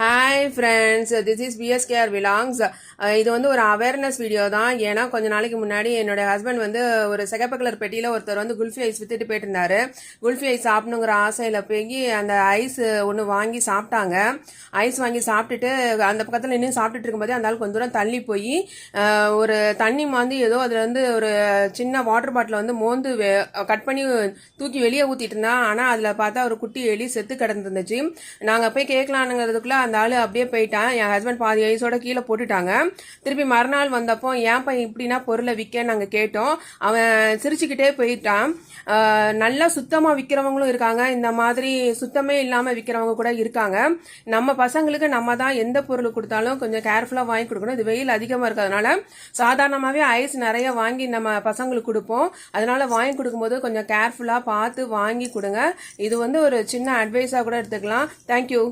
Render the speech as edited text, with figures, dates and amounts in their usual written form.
Hi friends, this is BSKR விலாங்ஸ். இது வந்து ஒரு அவேர்னஸ் வீடியோ தான். ஏன்னா கொஞ்ச நாளைக்கு முன்னாடி என்னோட ஹஸ்பண்ட் வந்து ஒரு சிகப்பு கலர் பெட்டியில் ஒருத்தர் வந்து குல்ஃபி ஐஸ் வித்துட்டு போயிட்டு இருந்தாரு. குல்ஃபி ஐஸ் சாப்பிடணுங்கிற ஆசையில் போய் அந்த ஐஸ் ஒன்று வாங்கி சாப்பிட்டாங்க. ஐஸ் வாங்கி சாப்பிட்டுட்டு அந்த பக்கத்தில் இன்னும் சாப்பிட்டுட்டு இருக்கும்போதே அந்த ஆள் கொஞ்சம் தூரம் தள்ளி போய் ஒரு தண்ணி மாதிரி ஏதோ அதில் வந்து ஒரு சின்ன வாட்டர் பாட்டில் வந்து மோந்து கட் பண்ணி தூக்கி வெளியே ஊற்றிட்டு இருந்தா. ஆனால் அதில் பார்த்தா ஒரு குட்டி எலி செத்து கிடந்துருந்துச்சு. நாங்கள் போய் கேட்கலானுங்கிறதுக்குள்ள அந்த ஆளு அப்படியே போயிட்டான். என் ஹஸ்பண்ட் பாதி ஐஸோட கீழே போட்டுட்டாங்க. திருப்பி மறுநாள் வந்தப்போ ஏன் பையன் இப்படின்னா பொருளை விற்க நாங்கள் கேட்டோம். அவன் சிரிச்சுக்கிட்டே போயிட்டான். நல்லா சுத்தமாக விற்கிறவங்களும் இருக்காங்க, இந்த மாதிரி சுத்தமே இல்லாமல் விற்கிறவங்க கூட இருக்காங்க. நம்ம பசங்களுக்கு நம்ம தான் எந்த பொருள் கொடுத்தாலும் கொஞ்சம் கேர்ஃபுல்லாக வாங்கி கொடுக்கணும். இது வெயில் அதிகமாக இருக்கிறதுனால சாதாரணமாகவே ஐஸ் நிறைய வாங்கி நம்ம பசங்களுக்கு கொடுப்போம். அதனால வாங்கி கொடுக்கும்போது கொஞ்சம் கேர்ஃபுல்லாக பார்த்து வாங்கி கொடுங்க. இது வந்து ஒரு சின்ன அட்வைஸாக கூட எடுத்துக்கலாம். தேங்க்யூ.